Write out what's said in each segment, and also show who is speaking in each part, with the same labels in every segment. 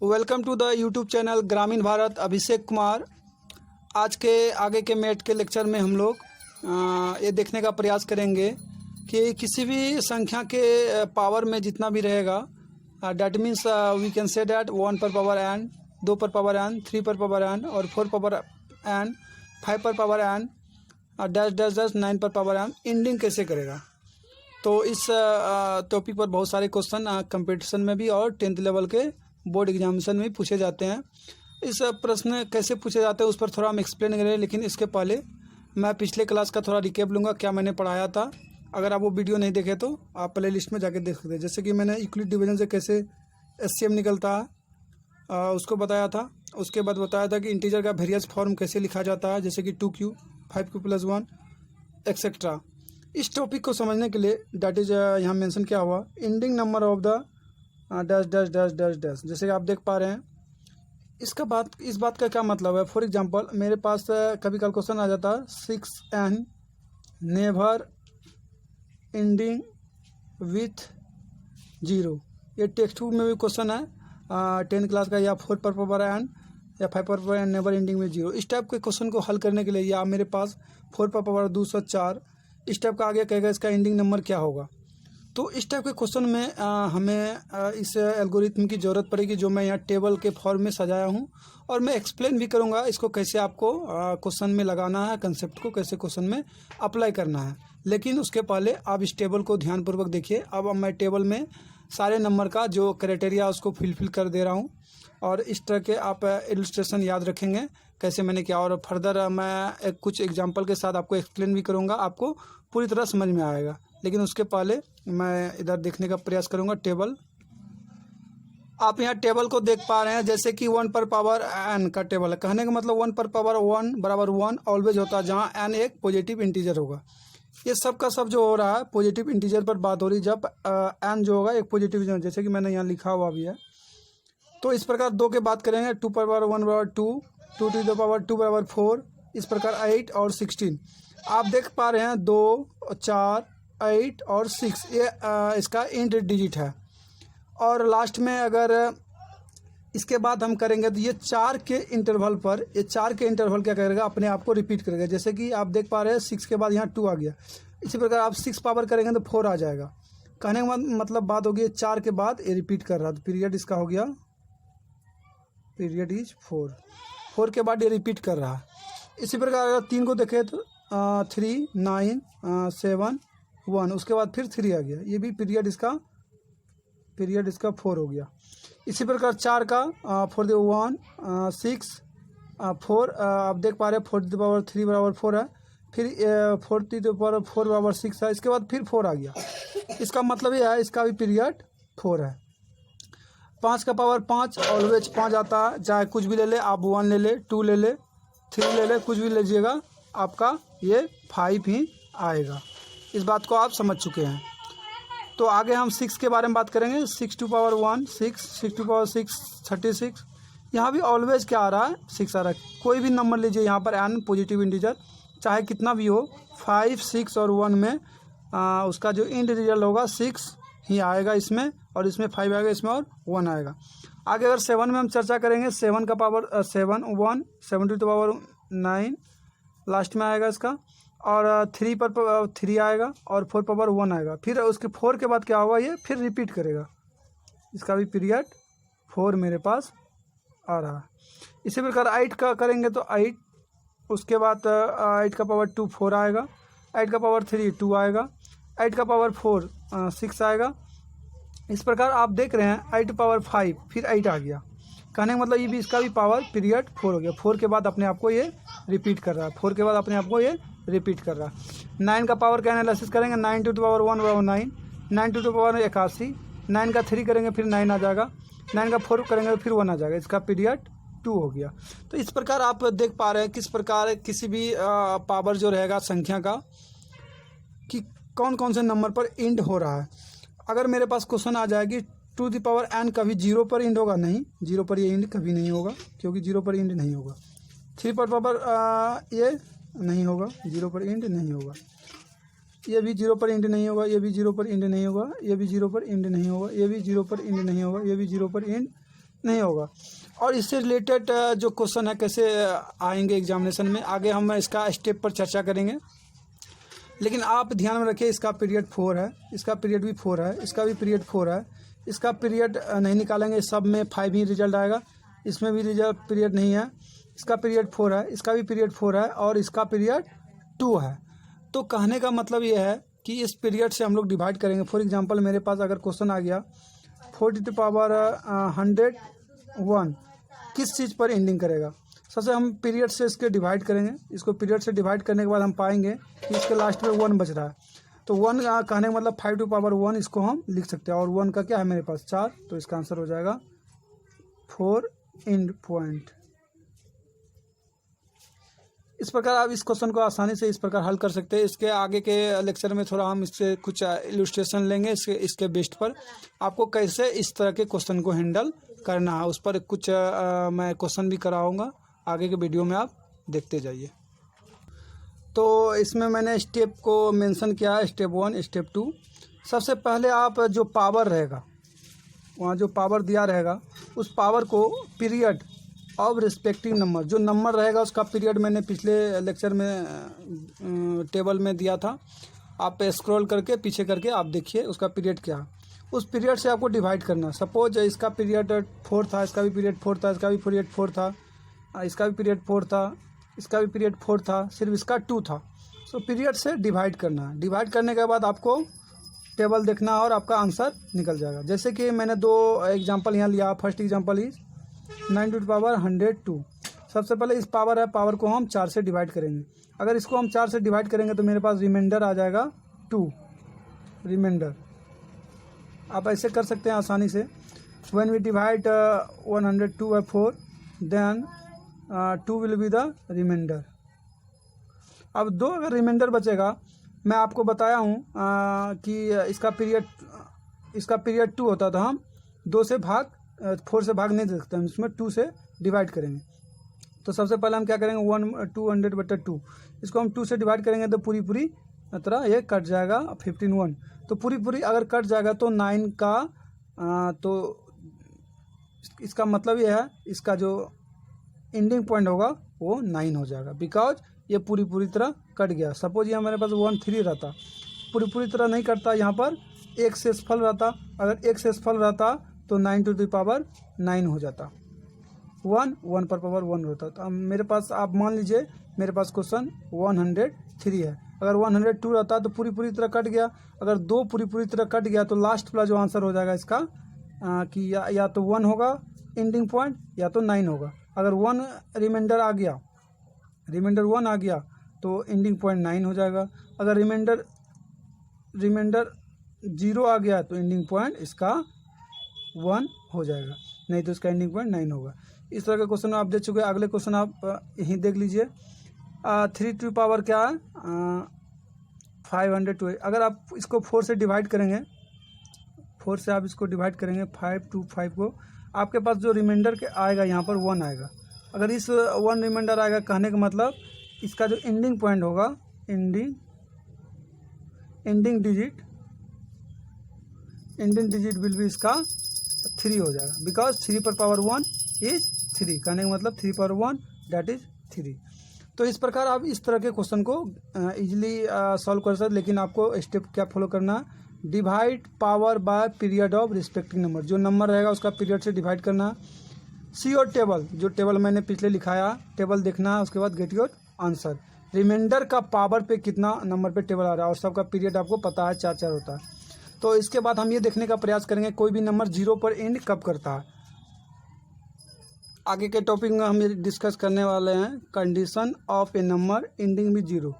Speaker 1: Welcome to the YouTube channel Gramin Bharat. Abhishek Kumar. आज के आगे के मैथ के लेक्चर में हम लोग ये देखने का प्रयास करेंगे कि किसी भी संख्या के पावर में जितना भी रहेगा, that means we can say that 1 पर पावर n, 2 पर पावर n, 3 पर पावर n और 4 पर n, 5 पर power n, dash dash dash 9 पर पावर n एंडिंग कैसे करेगा। तो इस टॉपिक पर बहुत सारे क्वेश्चन कंपटीशन में भी और 10th लेवल के बोर्ड एग्जामिनेशन में पूछे जाते हैं। इस प्रश्न कैसे पूछे जाते हैं उस पर थोड़ा हम एक्सप्लेन करें, लेकिन इसके पहले मैं पिछले क्लास का थोड़ा रिकेप लूँगा, क्या मैंने पढ़ाया था। अगर आप वो वीडियो नहीं देखे तो आप प्ले लिस्ट में जाके देख सकते हैं। जैसे कि मैंने यूक्लिड डिवीजन से कैसे एचसीएम निकलता है उसको बताया था। उसके बाद बताया था कि इंटीजर का वेरियस फॉर्म कैसे लिखा जाता है, जैसे कि 2q, 5q + 1 एक्सेट्रा। इस टॉपिक को समझने के लिए डैट इज यहाँ मेंशन क्या हुआ, ending number of the dash dash dash dash dash. जैसे कि आप देख पा रहे हैं, इस बात का क्या मतलब है। फॉर एग्जांपल मेरे पास कभी कल क्वेश्चन आ जाता है 6n नेवर एंडिंग विथ 0। ये टेक्स्ट बुक में भी क्वेश्चन है 10 क्लास का, या 4 पर पावर n या 5 पर power n never ending with 0। इस टाइप के क्वेश्चन को हल करने के लिए या मेरे पास 4 पर पावर 204 इस टाइप का आगे कहेगा इसका एंडिंग नंबर क्या होगा। तो इस टाइप के क्वेश्चन में हमें इस एल्गोरिथम की ज़रूरत पड़ेगी, जो मैं यहाँ टेबल के फॉर्म में सजाया हूँ, और मैं एक्सप्लेन भी करूँगा इसको कैसे आपको क्वेश्चन में लगाना है, कंसेप्ट को कैसे क्वेश्चन में अप्लाई करना है। लेकिन उसके पहले आप इस टेबल को ध्यानपूर्वक देखिए। अब मैं टेबल में सारे नंबर का जो क्राइटेरिया उसको फिल कर दे रहा हूँ, और इस तरह के आप इलस्ट्रेशन याद रखेंगे कैसे मैंने किया, और फर्दर मैं कुछ एग्जांपल के साथ आपको एक्सप्लेन भी करूँगा, आपको पूरी तरह समझ में आएगा। लेकिन उसके पहले मैं इधर देखने का प्रयास करूँगा टेबल। आप यहाँ टेबल को देख पा रहे हैं, जैसे कि 1 पर पावर n का टेबल है। कहने का मतलब 1 पर पावर 1 बराबर 1 ऑलवेज होता है, जहाँ n एक पॉजिटिव इंटीजर होगा। ये सब का सब जो हो रहा है पॉजिटिव इंटीजर पर बात हो रही है, जब n जो होगा एक पॉजिटिव, जैसे कि मैंने यहाँ लिखा हुआ भी है। तो इस प्रकार 2 के बात करेंगे, 2 पर पावर 1 बराबर 2, 2 टू द पावर 2 बराबर 4, इस प्रकार 8 और 16। आप देख पा रहे हैं 2, 4, 8 और 6 ये इसका इंड डिजिट है। और लास्ट में अगर इसके बाद हम करेंगे तो ये 4 के इंटरवल पर, ये 4 के इंटरवल क्या करेगा, अपने आप को रिपीट करेगा। जैसे कि आप देख पा रहे हैं 6 के बाद यहाँ 2 आ गया, इसी प्रकार आप 6 पावर करेंगे तो 4 आ जाएगा। कहने का मतलब बात होगी 4 के बाद ये रिपीट कर रहा है, तो पीरियड इसका हो गया, पीरियड इज 4। 4 के बाद ये रिपीट कर रहा है। इसी प्रकार अगर 3 को देखें तो 3, 9, 7, 1, उसके बाद फिर 3 आ गया, ये भी पीरियड इसका 4 हो गया। इसी प्रकार 4 का 4 1, 6, 4 आप देख पा रहे हैं 4 टू द पावर 3 बराबर 4 है, फिर 4 टू द पावर 4 बराबर 6 है, इसके बाद फिर 4 आ गया। इसका मतलब ये है इसका भी पीरियड 4 है। 5 का पावर 5 ऑलवेज 5 आता है, चाहे कुछ भी ले ले आप, 1 ले ले, 2 ले ले, 3 ले ले, कुछ भी लीजिएगा आपका ये 5 ही आएगा। इस बात को आप समझ चुके हैं। तो आगे हम 6 के बारे में बात करेंगे। 6 टू पावर 1 6, 6 टू पावर 6 36। यहाँ भी ऑलवेज क्या आ रहा है, 6 आ रहा है। कोई भी नंबर लीजिए यहाँ पर n पॉजिटिव इंटीजर, चाहे कितना भी हो, 5, 6 और 1 में उसका जो इंड रिजल्ट होगा 6 ही आएगा इसमें, और इसमें 5 आएगा, इसमें और 1 आएगा। आगे अगर 7 में हम चर्चा करेंगे, 7 का power 7 1, 7 to the power 9 last में आएगा इसका, और 3 पर 3 आएगा, और 4 पावर 1 आएगा। फिर उसके 4 के बाद क्या होगा, ये फिर रिपीट करेगा, इसका भी पीरियड 4 मेरे पास आ रहा है। इसी प्रकार 8 का करेंगे तो 8, उसके बाद 8 का पावर 2 4 आएगा, 8 का पावर 3 2 आएगा, 8 का पावर 4 6 आएगा। इस प्रकार आप देख रहे हैं 8 पावर 5 फिर 8 आ गया। कहने का मतलब ये भी इसका भी पावर पीरियड 4 हो गया। 4 के बाद अपने आप को ये रिपीट कर रहा है, 4 के बाद अपने आप को ये रिपीट कर रहा है। 9 का पावर का एनालिसिस करेंगे, 9 टू द पावर 1 बराबर 9, 9 टू द पावर 81, 9 का 3 करेंगे फिर 9 आ जाएगा, 9 का 4 करेंगे फिर 1 आ जाएगा, इसका पीरियड 2 हो गया। तो इस प्रकार आप देख पा रहे हैं किस प्रकार किसी भी पावर जो रहेगा संख्या का, कि कौन कौन से नंबर पर इंड हो रहा है। अगर मेरे पास क्वेश्चन आ जाएगी 2 द पावर n कभी 0 पर इंड होगा, नहीं 0 पर ये इंड कभी नहीं होगा, क्योंकि 0 पर इंड नहीं होगा। 3 पर पावर ये नहीं होगा, 0 पर इंड नहीं होगा। ये भी 0 पर इंड नहीं होगा, ये भी 0 पर इंड नहीं होगा, ये भी 0 पर इंड नहीं होगा, ये भी 0 पर इंड नहीं होगा, ये भी 0 पर इंड नहीं होगा। और इससे रिलेटेड जो क्वेश्चन है कैसे आएंगे एग्जामिनेशन में, आगे हम इसका स्टेप पर चर्चा करेंगे। लेकिन आप ध्यान में रखिए, इसका पीरियड 4 है, इसका पीरियड भी 4 है, इसका भी पीरियड 4 है। इसका पीरियड नहीं निकालेंगे, सब में 5 ही रिजल्ट आएगा। इसमें भी रिजल्ट पीरियड नहीं है। इसका पीरियड 4 है, इसका भी पीरियड 4 है और इसका पीरियड 2 है। तो कहने का मतलब ये है कि इस पीरियड से हम लोग डिवाइड करेंगे। फॉर एग्जांपल मेरे पास अगर क्वेश्चन आ गया 4⁻101 किस चीज़ पर एंडिंग करेगा, सबसे हम पीरियड से इसके डिवाइड करेंगे। इसको पीरियड से डिवाइड करने के बाद हम पाएंगे कि इसके लास्ट में 1 बच रहा है। तो 1 कहने का मतलब 5⁻1 इसको हम लिख सकते हैं। और 1 का क्या है मेरे पास 4, तो इसका आंसर हो जाएगा 4 एंड पॉइंट। इस प्रकार आप इस क्वेश्चन को आसानी से इस प्रकार हल कर सकते हैं। इसके आगे के लेक्चर में थोड़ा हम इससे कुछ इलस्ट्रेशन लेंगे इसके बेस्ड पर आपको कैसे इस तरह के क्वेश्चन को हैंडल करना है, उस पर कुछ मैं क्वेश्चन भी कराऊंगा। आगे के वीडियो में आप देखते जाइए। तो इसमें मैंने स्टेप को मेंशन किया है, स्टेप 1, स्टेप 2। सबसे पहले आप जो पावर रहेगा, वहाँ जो पावर दिया रहेगा उस पावर को पीरियड ऑफ रिस्पेक्टिव नंबर, जो नंबर रहेगा उसका पीरियड मैंने पिछले लेक्चर में टेबल में दिया था। आप स्क्रॉल करके पीछे करके आप देखिए उसका पीरियड क्या है। उस पीरियड से आपको डिवाइड करना। सपोज इसका पीरियड 4 था, इसका भी पीरियड 4 था, इसका भी पीरियड 4 था, इसका भी पीरियड 4 था, इसका भी पीरियड 4 था, सिर्फ इसका 2 था। सो पीरियड से डिवाइड करना है। डिवाइड करने के बाद आपको टेबल देखना और आपका आंसर निकल जाएगा। जैसे कि मैंने 2 एग्जांपल यहाँ लिया। First example is 9⁻102। सबसे पहले इस पावर है, पावर को हम 4 से डिवाइड करेंगे। अगर इसको हम 4 से डिवाइड करेंगे तो मेरे पास रिमाइंडर आ जाएगा 2 रिमाइंडर। आप ऐसे कर सकते हैं आसानी से। When we divide 102 by 4 then 2 will be the remainder. अब 2 अगर रिमाइंडर बचेगा, मैं आपको बताया हूँ कि इसका पीरियड 2 होता था। हम 4 से भाग नहीं दे सकते, हम इसमें 2 से डिवाइड करेंगे। तो सबसे पहले हम क्या करेंगे 200/2, इसको हम 2 से डिवाइड करेंगे तो पूरी तरह ये कट जाएगा 15 तो पूरी अगर कट जाएगा तो 9 का तो इसका मतलब ये है इसका जो एंडिंग पॉइंट होगा वो 9 हो जाएगा, बिकॉज ये पूरी तरह कट गया। सपोज ये हमारे पास 13 रहता, पूरी तरह नहीं कटता, यहाँ पर 1 शेषफल रहता। अगर 1 शेषफल रहता तो 9⁻9 हो जाता। 1 पर पावर 1 होता। तो अब मेरे पास आप मान लीजिए मेरे पास क्वेश्चन 103 है। अगर 102 रहता तो पूरी तरह कट गया। अगर 2 पूरी तरह कट गया तो लास्ट वाला जो आंसर हो जाएगा इसका कि या तो 1 होगा एंडिंग पॉइंट या तो 9 होगा। अगर 1 रिमाइंडर 1 आ गया तो एंडिंग पॉइंट 9 हो जाएगा। अगर रिमाइंडर 0 आ गया तो एंडिंग पॉइंट इसका 1 हो जाएगा, नहीं तो इसका एंडिंग पॉइंट 9 होगा। इस तरह के क्वेश्चन आप देख चुके हैं। अगले क्वेश्चन आप यहीं देख लीजिए। 3 टू पावर क्या है 502। अगर आप इसको 4 से डिवाइड करेंगे, 4 से आप इसको डिवाइड करेंगे 5 to 5 को, आपके पास जो रिमाइंडर के आएगा यहाँ पर 1 आएगा। अगर इस 1 रिमाइंडर आएगा, कहने का मतलब इसका जो एंडिंग पॉइंट होगा एंडिंग डिजिट विल भी इसका 3 हो जाएगा, बिकॉज 3 पर पावर 1 इज 3। कहने का मतलब 3 पर 1 दैट इज 3। तो इस प्रकार आप इस तरह के क्वेश्चन को इजीली सॉल्व कर सकते। लेकिन आपको स्टेप क्या फॉलो करना है, divide power bye period of respective number. जो नंबर रहेगा उसका पीरियड से डिवाइड करना है। सी योर टेबल, जो टेबल मैंने पिछले लिखाया, टेबल देखना है। उसके बाद गेट योर आंसर। रिमाइंडर का पावर पे कितना नंबर पे टेबल आ रहा है और सबका पीरियड आपको पता है 4 होता है। तो इसके बाद हम ये देखने का प्रयास करेंगे कोई भी नंबर 0 पर एंड कब करता है। आगे के टॉपिक में हम ये डिस्कस करने वाले हैं condition of A number ending with 0।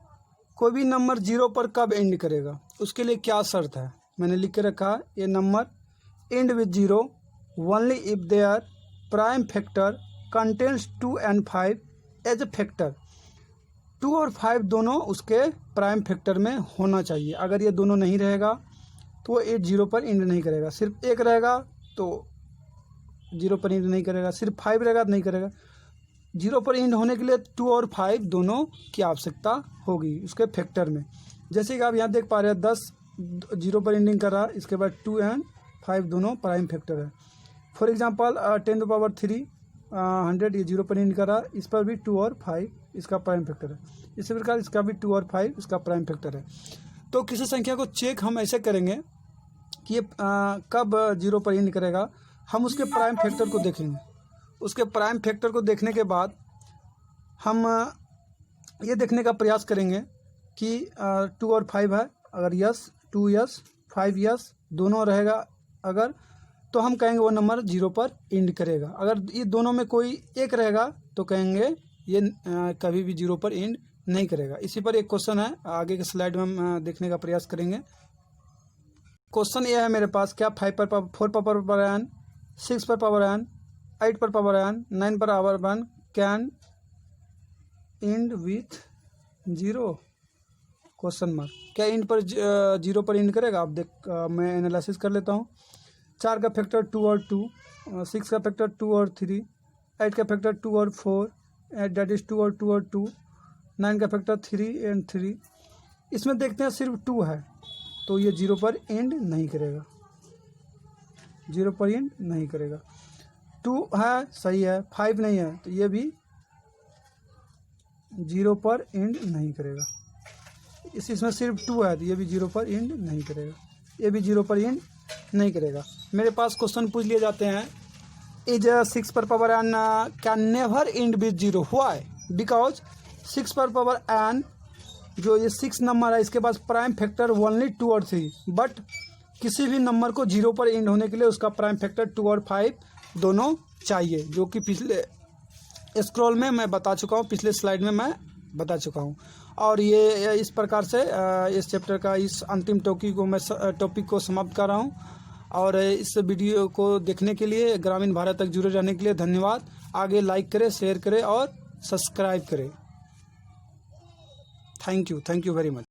Speaker 1: कोई भी नंबर 0 पर कब एंड करेगा, उसके लिए क्या शर्त है, मैंने लिख के रखा है। ये number end with 0 only if their prime factor contains 2 and 5 as a factor. 2 और 5 दोनों उसके प्राइम फैक्टर में होना चाहिए। अगर ये दोनों नहीं रहेगा तो वो 0 पर एंड नहीं करेगा। सिर्फ 1 रहेगा तो 0 पर एंड नहीं करेगा, सिर्फ 5 रहेगा तो नहीं करेगा। 0 पर एंड होने के लिए 2 और 5 दोनों की आवश्यकता होगी उसके फैक्टर में। जैसे कि आप यहाँ देख पा रहे हैं 10 0 पर एंडिंग कर रहा है, इसके बाद 2 and 5 दोनों प्राइम फैक्टर है। फॉर एग्जांपल 10⁻³ 100 ये 0 पर इंड कर रहा है, इस पर भी 2 और 5 इसका प्राइम फैक्टर है। इसी प्रकार इसका भी 2 और 5 इसका प्राइम फैक्टर है। तो किसी संख्या को चेक हम ऐसे करेंगे कि ये कब 0 पर इंड करेगा। हम उसके प्राइम फैक्टर को देखेंगे। उसके प्राइम फैक्टर को देखने के बाद हम ये देखने का प्रयास करेंगे कि 2 और 5 है, अगर यस 2 यस 5 यस दोनों रहेगा अगर, तो हम कहेंगे वो नंबर 0 पर इंड करेगा। अगर ये दोनों में कोई एक रहेगा तो कहेंगे ये कभी भी 0 पर इंड नहीं करेगा। इसी पर एक क्वेश्चन है, आगे के स्लाइड में हम देखने का प्रयास करेंगे। क्वेश्चन ये है मेरे पास, क्या 4 पर पावर n, 6 पर पावर n, 8 पर पावर n, 9 पर power n can end with 0? Question mark. क्या इंड पर 0 पर इंड करेगा? आप मैं एनालिसिस कर लेता हूँ। 4 का फैक्टर 2 और 2, 6 का फैक्टर 2 और 3, 8 का फैक्टर 2 और 4, डेट इज 2 और 2 और 2, 9 का फैक्टर 3 और 3। इसमें देखते हैं सिर्फ 2 है तो ये 0 पर एंड नहीं करेगा, 0 पर एंड नहीं करेगा। 2 है सही है, 5 नहीं है तो ये भी 0 पर एंड नहीं करेगा। इसमें सिर्फ 2 है तो ये भी 0 पर एंड नहीं करेगा, ये भी 0 पर एंड नहीं करेगा। मेरे पास क्वेश्चन पूछ लिए जाते हैं, इज 6 पर power n can never and with 0? Why? Because 6 पर पावर n जो ये 6 नंबर है इसके पास प्राइम फैक्टर ओनली 2 और 3, बट किसी भी नंबर को 0 पर एंड होने के लिए उसका प्राइम फैक्टर 2 और 5 दोनों चाहिए, जो कि पिछले स्क्रॉल में मैं बता चुका हूँ, पिछले स्लाइड में मैं बता चुका हूँ। और ये इस प्रकार से इस चैप्टर का इस अंतिम टॉपिक को समाप्त कर रहा हूँ। और इस वीडियो को देखने के लिए, ग्रामीण भारत तक जुड़े रहने के लिए धन्यवाद। आगे लाइक करें, शेयर करें और सब्सक्राइब करें। Thank you very much.